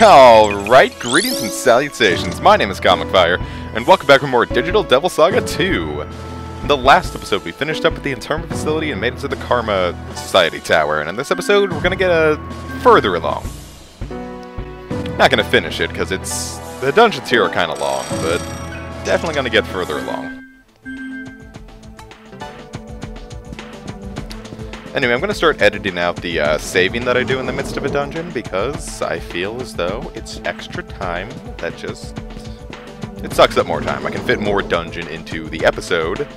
Alright, greetings and salutations. My name is Comic Fire, and welcome back for more Digital Devil Saga 2. In the last episode, we finished up at the internment facility and made it to the Karma Society Tower, and in this episode, we're gonna get further along. Not gonna finish it, because the dungeons here are kind of long, but definitely gonna get further along. Anyway, I'm going to start editing out the saving that I do in the midst of a dungeon, because I feel as though it's extra time that just... it sucks up more time. I can fit more dungeon into the episode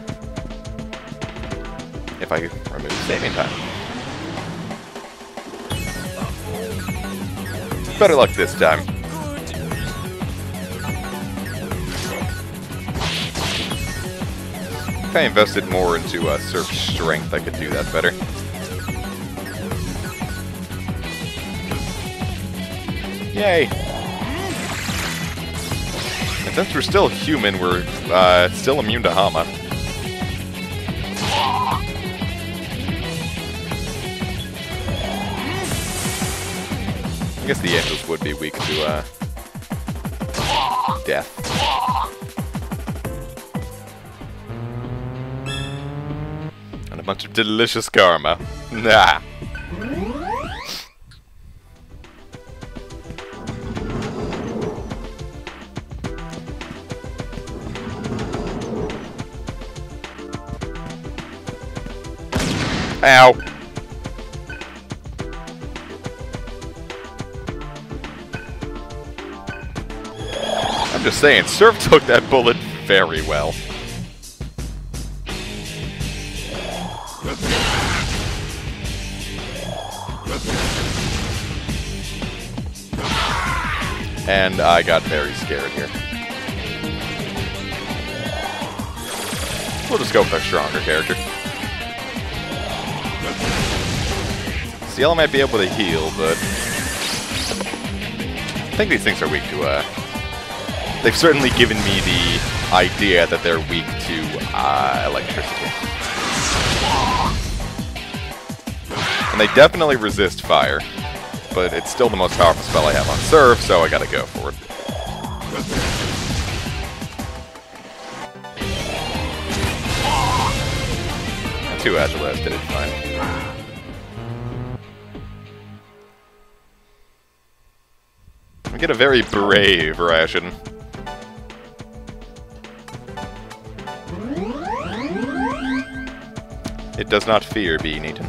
if I remove saving time. Better luck this time. If I invested more into Surf Strength, I could do that better. Yay! And since we're still human, we're still immune to Hama. I guess the angels would be weak to death. And a bunch of delicious karma. Nah. Ow. I'm just saying, Surf took that bullet very well. And I got very scared here. We'll just go with our stronger character. Ciel might be able to heal, but I think these things are weak to, they've certainly given me the idea that they're weak to, electricity. And they definitely resist fire, but it's still the most powerful spell I have on Surf, so I gotta go for it. And 2 Agilas did it fine. I get a very brave ration. It does not fear being eaten.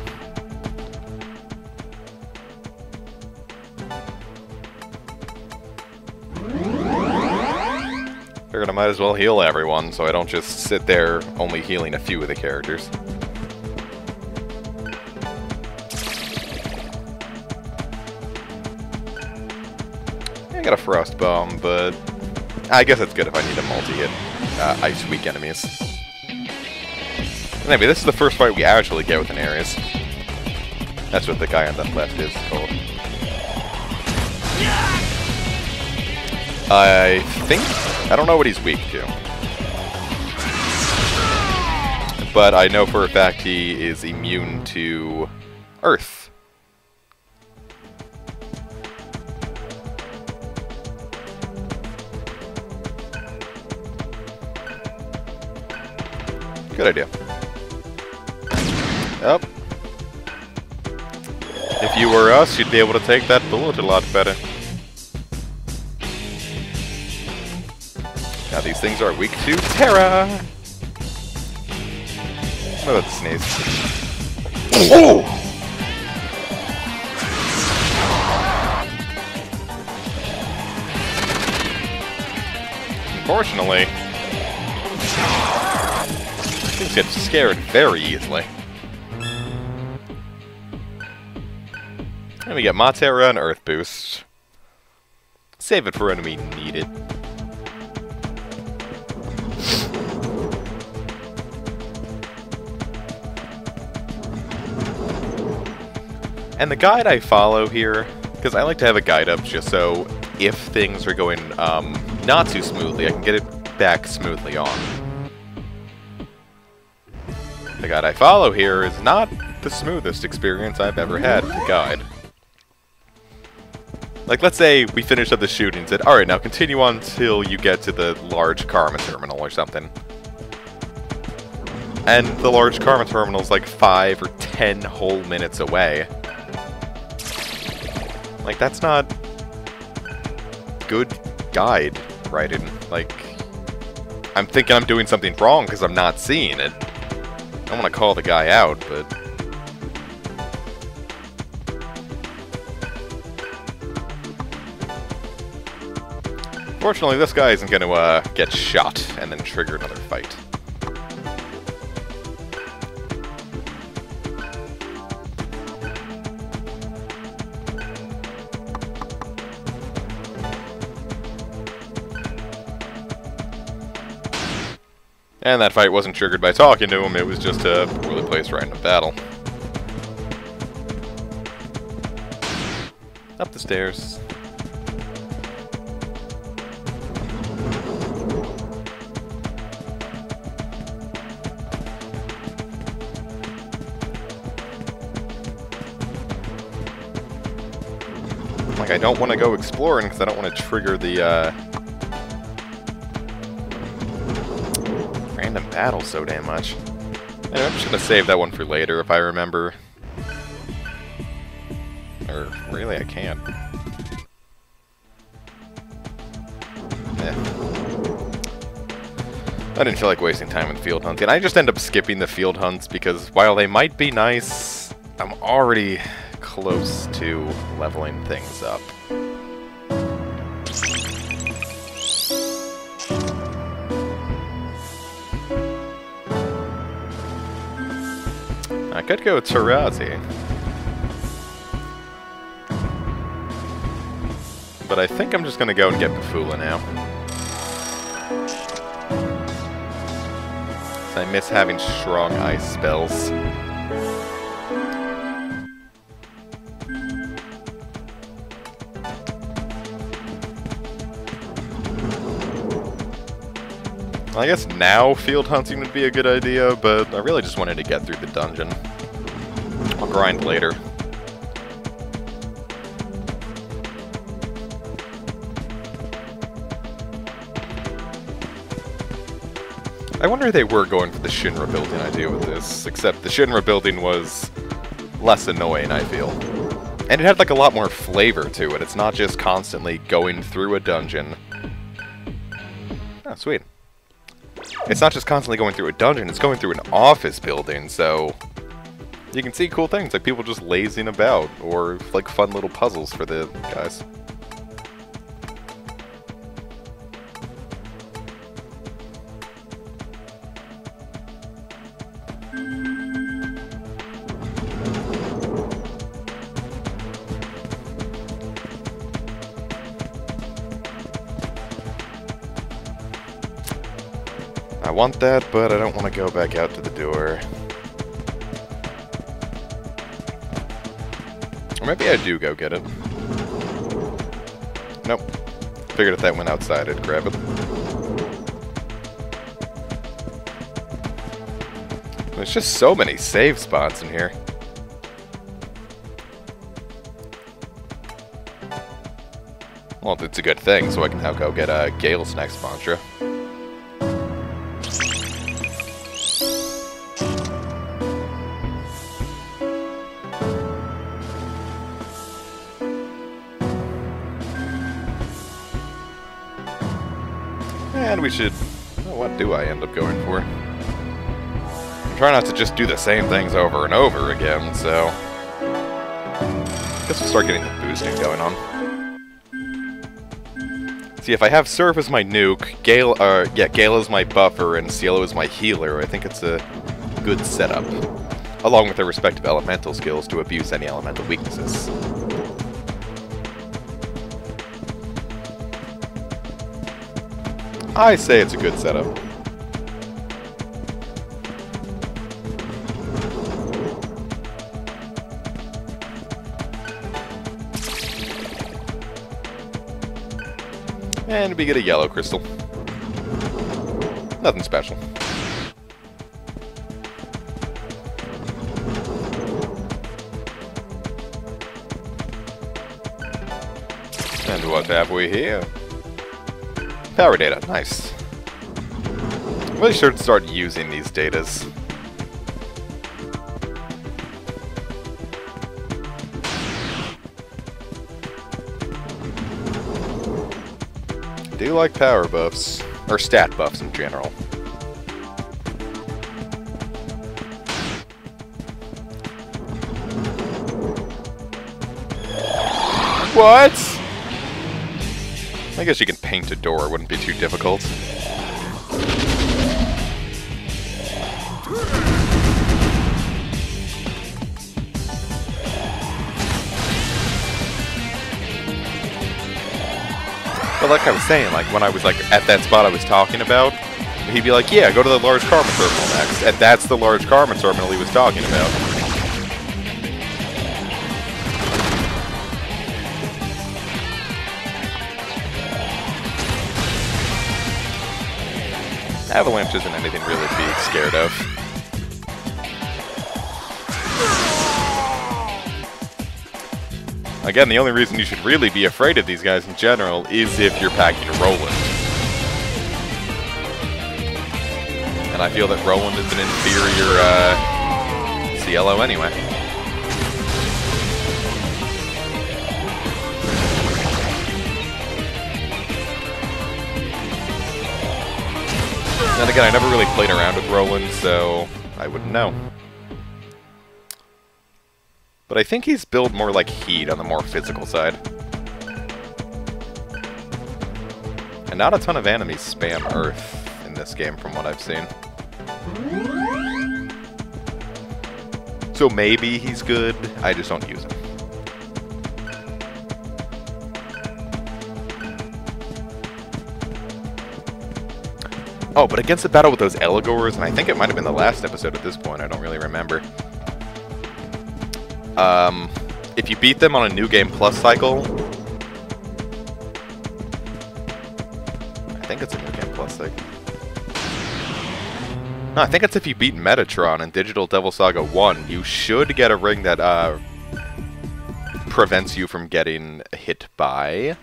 Figured I might as well heal everyone, so I don't just sit there only healing a few of the characters. I got a Frost Bomb, but I guess it's good if I need to multi-hit ice-weak enemies. Anyway, this is the first fight we actually get with an Ares. That's what the guy on the left is called. I think... I don't know what he's weak to. But I know for a fact he is immune to Earth. Good idea. Yep. If you were us, you'd be able to take that bullet a lot better. Now these things are weak to Terra! Oh, that's a sneeze. Oh! Unfortunately, things get scared very easily. And we get Matera and Earth Boost. Save it for when we need it. And the guide I follow here, because I like to have a guide up just so if things are going not too smoothly, I can get it back smoothly on. The guide I follow here is not the smoothest experience I've ever had with the guide. Like, let's say we finished up the shooting and said, alright, now continue on till you get to the large karma terminal or something. And the large karma terminal is like 5 or 10 whole minutes away. Like, that's not good guide writing. Like, I'm thinking I'm doing something wrong because I'm not seeing it. I don't want to call the guy out, but... Fortunately, this guy isn't going to get shot and then trigger another fight. And that fight wasn't triggered by talking to him, it was just a poorly placed random battle. Up the stairs. Like, I don't want to go exploring because I don't want to trigger the, random battle so damn much. Anyway, I'm just gonna save that one for later if I remember. Or, really, I can't. I didn't feel like wasting time in field hunts, and I just end up skipping the field hunts because while they might be nice, I'm already close to leveling things up. I could go Tarazi. But I think I'm just gonna go and get the Fula now. I miss having strong ice spells. I guess now field hunting would be a good idea, but I really just wanted to get through the dungeon. I'll grind later. I wonder if they were going for the Shinra building idea with this, except the Shinra building was less annoying, I feel. And it had like a lot more flavor to it. It's not just constantly going through a dungeon. Oh, sweet. It's not just constantly going through a dungeon, it's going through an office building, so you can see cool things, like people just lazing about, or like fun little puzzles for the guys. I want that, but I don't want to go back out to the door. Or maybe I do go get it. Nope. Figured if that went outside, I'd grab it. There's just so many save spots in here. Well, it's a good thing, so I can now go get Galas next mantra. And we should... Oh, what do I end up going for? I'm trying not to just do the same things over and over again, so... I guess we'll start getting the boosting going on. See, if I have Surf as my nuke, Gale is my buffer, and Cielo is my healer, I think it's a good setup. Along with their respective elemental skills to abuse any elemental weaknesses. I say it's a good setup. And we get a yellow crystal. Nothing special. And what have we here? Power data, nice. Really should start using these datas. Do like power buffs, or stat buffs in general. What? I guess you can paint a door, it wouldn't be too difficult. But like I was saying, like when I was like at that spot I was talking about, he'd be like, yeah, go to the large karma terminal next. And that's the large karma terminal he was talking about. Avalanche isn't anything really to be scared of. Again, the only reason you should really be afraid of these guys in general is if you're packing a Roland. And I feel that Roland is an inferior CLO anyway. Then again, I never really played around with Roland, so I wouldn't know. But I think he's built more like Heat on the more physical side. And not a ton of enemies spam Earth in this game from what I've seen. So maybe he's good, I just don't use him. Oh, but against the battle with those Eligors, and I think it might have been the last episode at this point, I don't really remember. If you beat them on a New Game Plus cycle... I think it's a New Game Plus cycle. No, I think it's if you beat Metatron in Digital Devil Saga 1, you should get a ring that, prevents you from getting hit by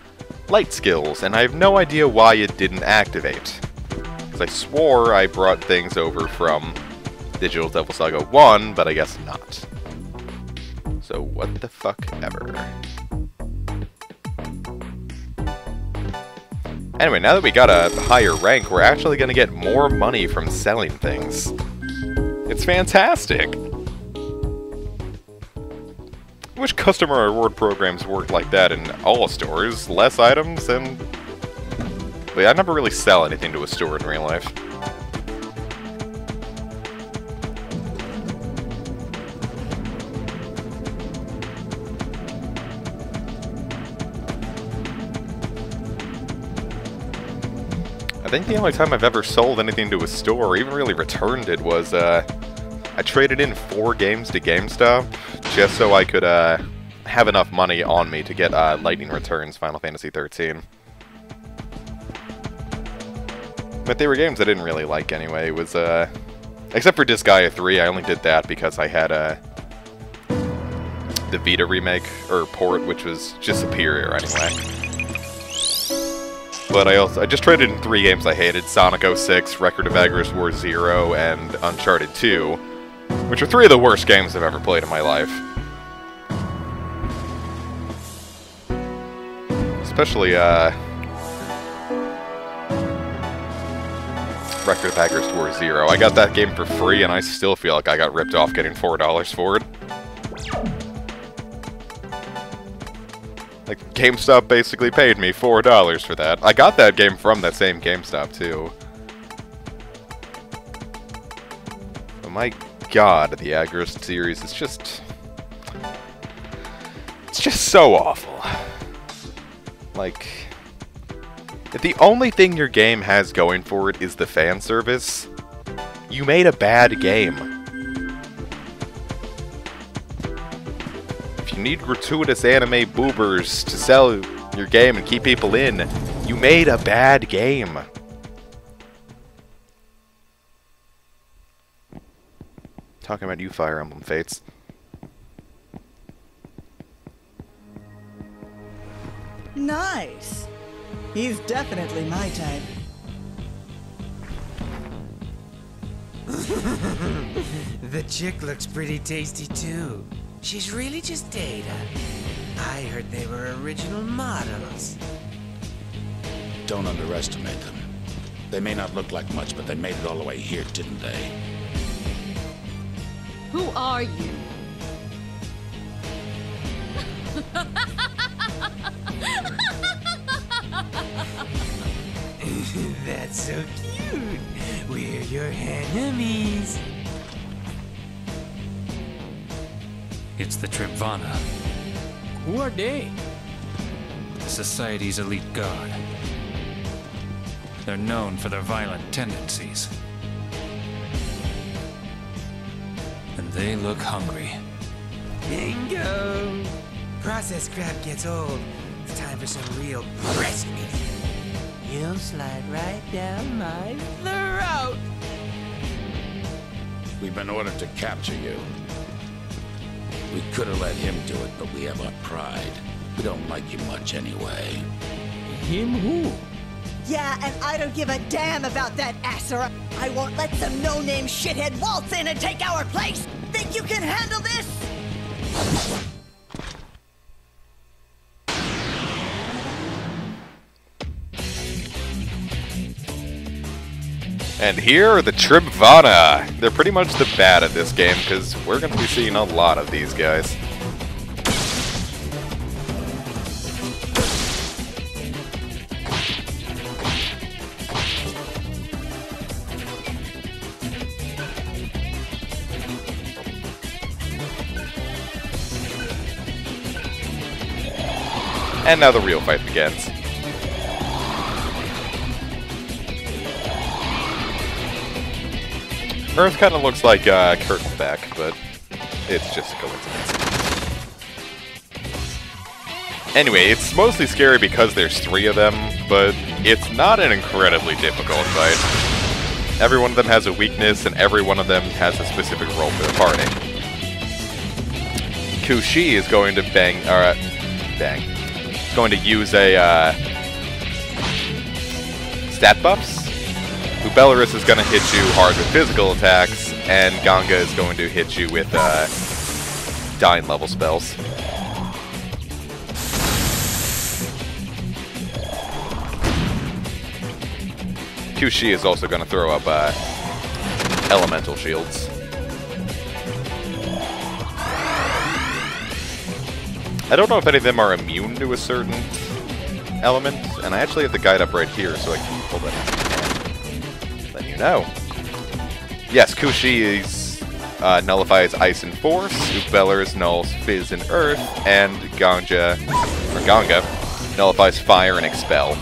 light skills, and I have no idea why it didn't activate. Because I swore I brought things over from Digital Devil Saga 1, but I guess not. So what the fuck ever. Anyway, now that we got a higher rank, we're actually going to get more money from selling things. It's fantastic! I wish customer reward programs worked like that in all stores. Less items and... But I never really sell anything to a store in real life. I think the only time I've ever sold anything to a store, or even really returned it, was, I traded in 4 games to GameStop, just so I could, have enough money on me to get, Lightning Returns Final Fantasy XIII. But they were games I didn't really like anyway. It was, except for Disgaea 3, I only did that because I had, the Vita remake, or port, which was just superior anyway. But I just traded in 3 games I hated: Sonic 06, Record of Agarest War 0, and Uncharted 2, which are 3 of the worst games I've ever played in my life. Especially, Record of Agarest War 0. I got that game for free, and I still feel like I got ripped off getting $4 for it. Like, GameStop basically paid me $4 for that. I got that game from that same GameStop, too. Oh my god, the Agarest series is just... It's just so awful. Like... If the only thing your game has going for it is the fan service, you made a bad game. If you need gratuitous anime boobers to sell your game and keep people in, you made a bad game. Talking about you, Fire Emblem Fates. Nice. He's definitely my type. The chick looks pretty tasty too. She's really just data. I heard they were original models. Don't underestimate them. They may not look like much, but they made it all the way here, didn't they? Who are you? That's so cute. We're your enemies. It's the Tribvana, Who are they? the Society's elite guard. They're known for their violent tendencies. And they look hungry. Bingo! Processed crap gets old. It's time for some real breast meat. You'll slide right down my throat. We've been ordered to capture you. We could have let him do it, but we have our pride. We don't like you much anyway. Him who? Yeah, and I don't give a damn about that asser. I won't let some no-name shithead waltz in and take our place. Think you can handle this? And here are the Tribvana. They're pretty much the bad at this game, because we're going to be seeing a lot of these guys. And now the real fight begins. Earth kind of looks like Kurt's back, but it's just a coincidence. Anyway, it's mostly scary because there's 3 of them, but it's not an incredibly difficult fight. Every one of them has a weakness, and every one of them has a specific role for the party. Kushi is going to going to use a stat buffs. Belarus is going to hit you hard with physical attacks, and Ganga is going to hit you with dying level spells. Kushi is also going to throw up elemental shields. I don't know if any of them are immune to a certain element, and I actually have the guide up right here so I can pull that out. No. Yes, Kushi nullifies Ice and Force, Ubeller's nulls Fizz and Earth, and Ganga nullifies Fire and Expel.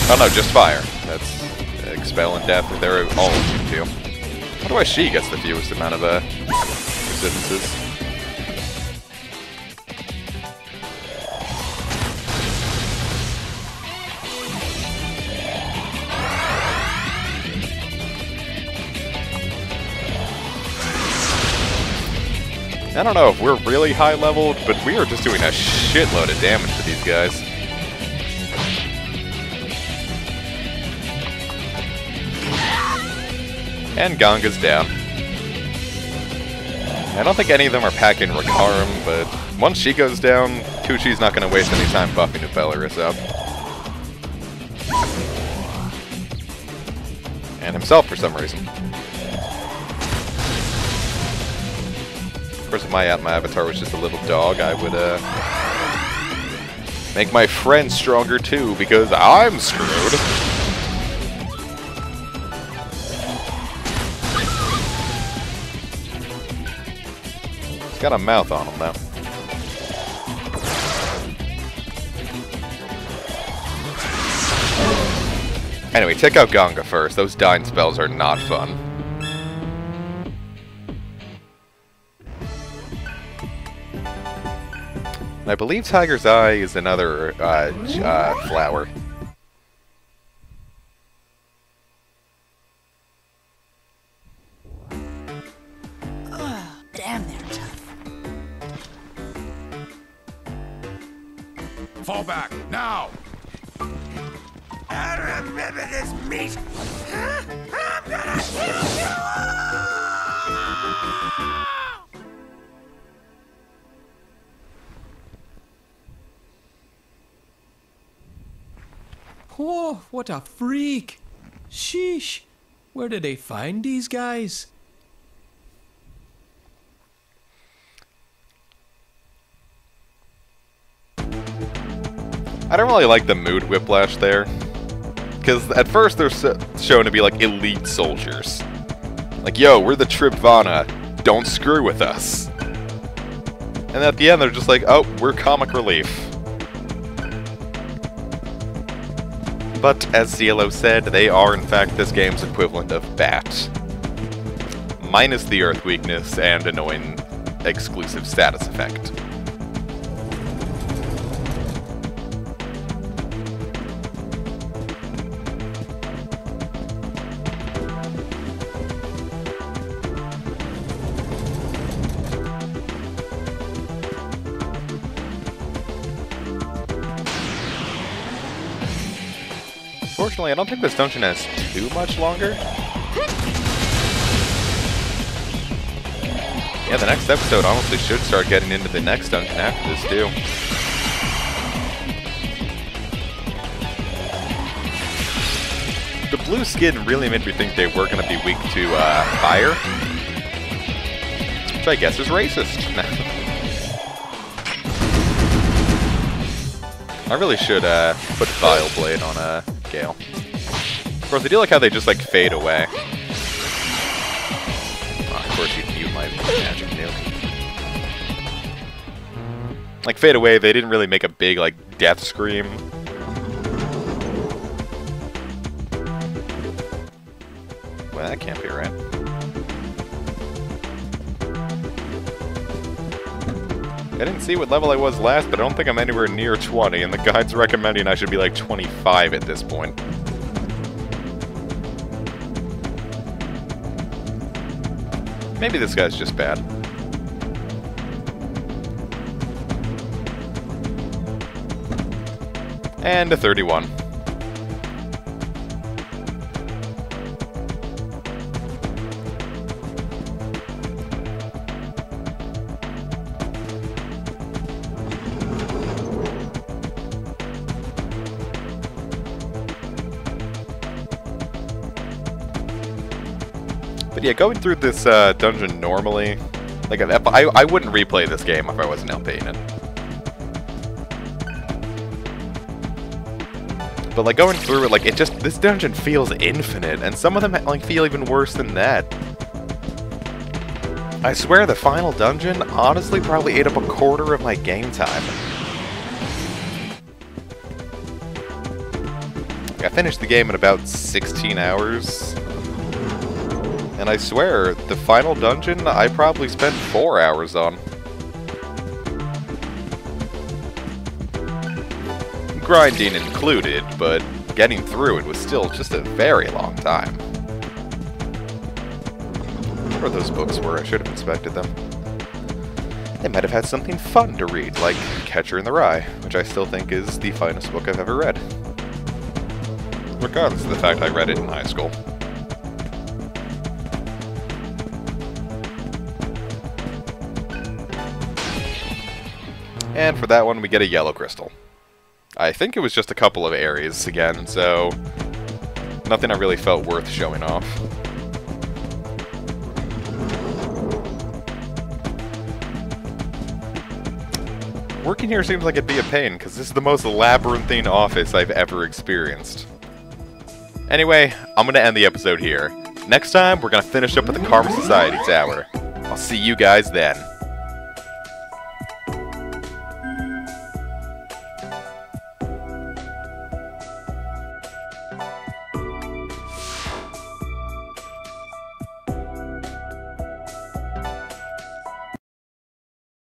Oh no, just Fire. That's Expel and Death, they're all immune to. I wonder why she gets the fewest amount of resistances. I don't know if we're really high leveled, but we are just doing a shitload of damage to these guys. And Ganga's down. I don't think any of them are packing Rakaram, but once she goes down, Kushi's not going to waste any time buffing Belarus up. And himself for some reason. Of course, if my avatar was just a little dog, I would make my friends stronger too, because I'm screwed. He's got a mouth on him now. Anyway, check out Ganga first. Those dying spells are not fun. And I believe Tiger's Eye is another flower. Damn, they're tough. Fall back, now! I remember this meat. Huh? I'm gonna kill you! Oh, what a freak! Sheesh! Where did they find these guys? I don't really like the mood whiplash there. Because at first they're shown to be like elite soldiers. Like, yo, we're the Tribvana, don't screw with us. And at the end they're just like, oh, we're comic relief. But as Cielo said, they are in fact this game's equivalent of Bat. Minus the Earth weakness and annoying exclusive status effect. Fortunately, I don't think this dungeon has too much longer. Yeah, the next episode honestly should start getting into the next dungeon after this, too. The blue skin really made me think they were going to be weak to fire. Which I guess is racist. I really should put Vile Blade on Gale. Of course, I do like how they just like fade away. Oh, of course, you mute my magic nuke. Like fade away, they didn't really make a big like death scream. Well, that can't be right. I didn't see what level I was last, but I don't think I'm anywhere near 20, and the guide's recommending I should be like 25 at this point. Maybe this guy's just bad. And a 31. But yeah, going through this dungeon normally, like I wouldn't replay this game if I wasn't LPing it. But like going through it, like this dungeon feels infinite, and some of them like feel even worse than that. I swear the final dungeon honestly probably ate up a quarter of my game time. I finished the game in about 16 hours. And I swear, the final dungeon I probably spent 4 hours on. Grinding included, but getting through it was still just a very long time. Where those books were, I should have inspected them. They might have had something fun to read, like Catcher in the Rye, which I still think is the finest book I've ever read. Regardless of the fact I read it in high school. And for that one, we get a yellow crystal. I think it was just a couple of areas again, so nothing I really felt worth showing off. Working here seems like it'd be a pain, because this is the most labyrinthine office I've ever experienced. Anyway, I'm going to end the episode here. Next time, we're going to finish up with the Karma Society Tower. I'll see you guys then.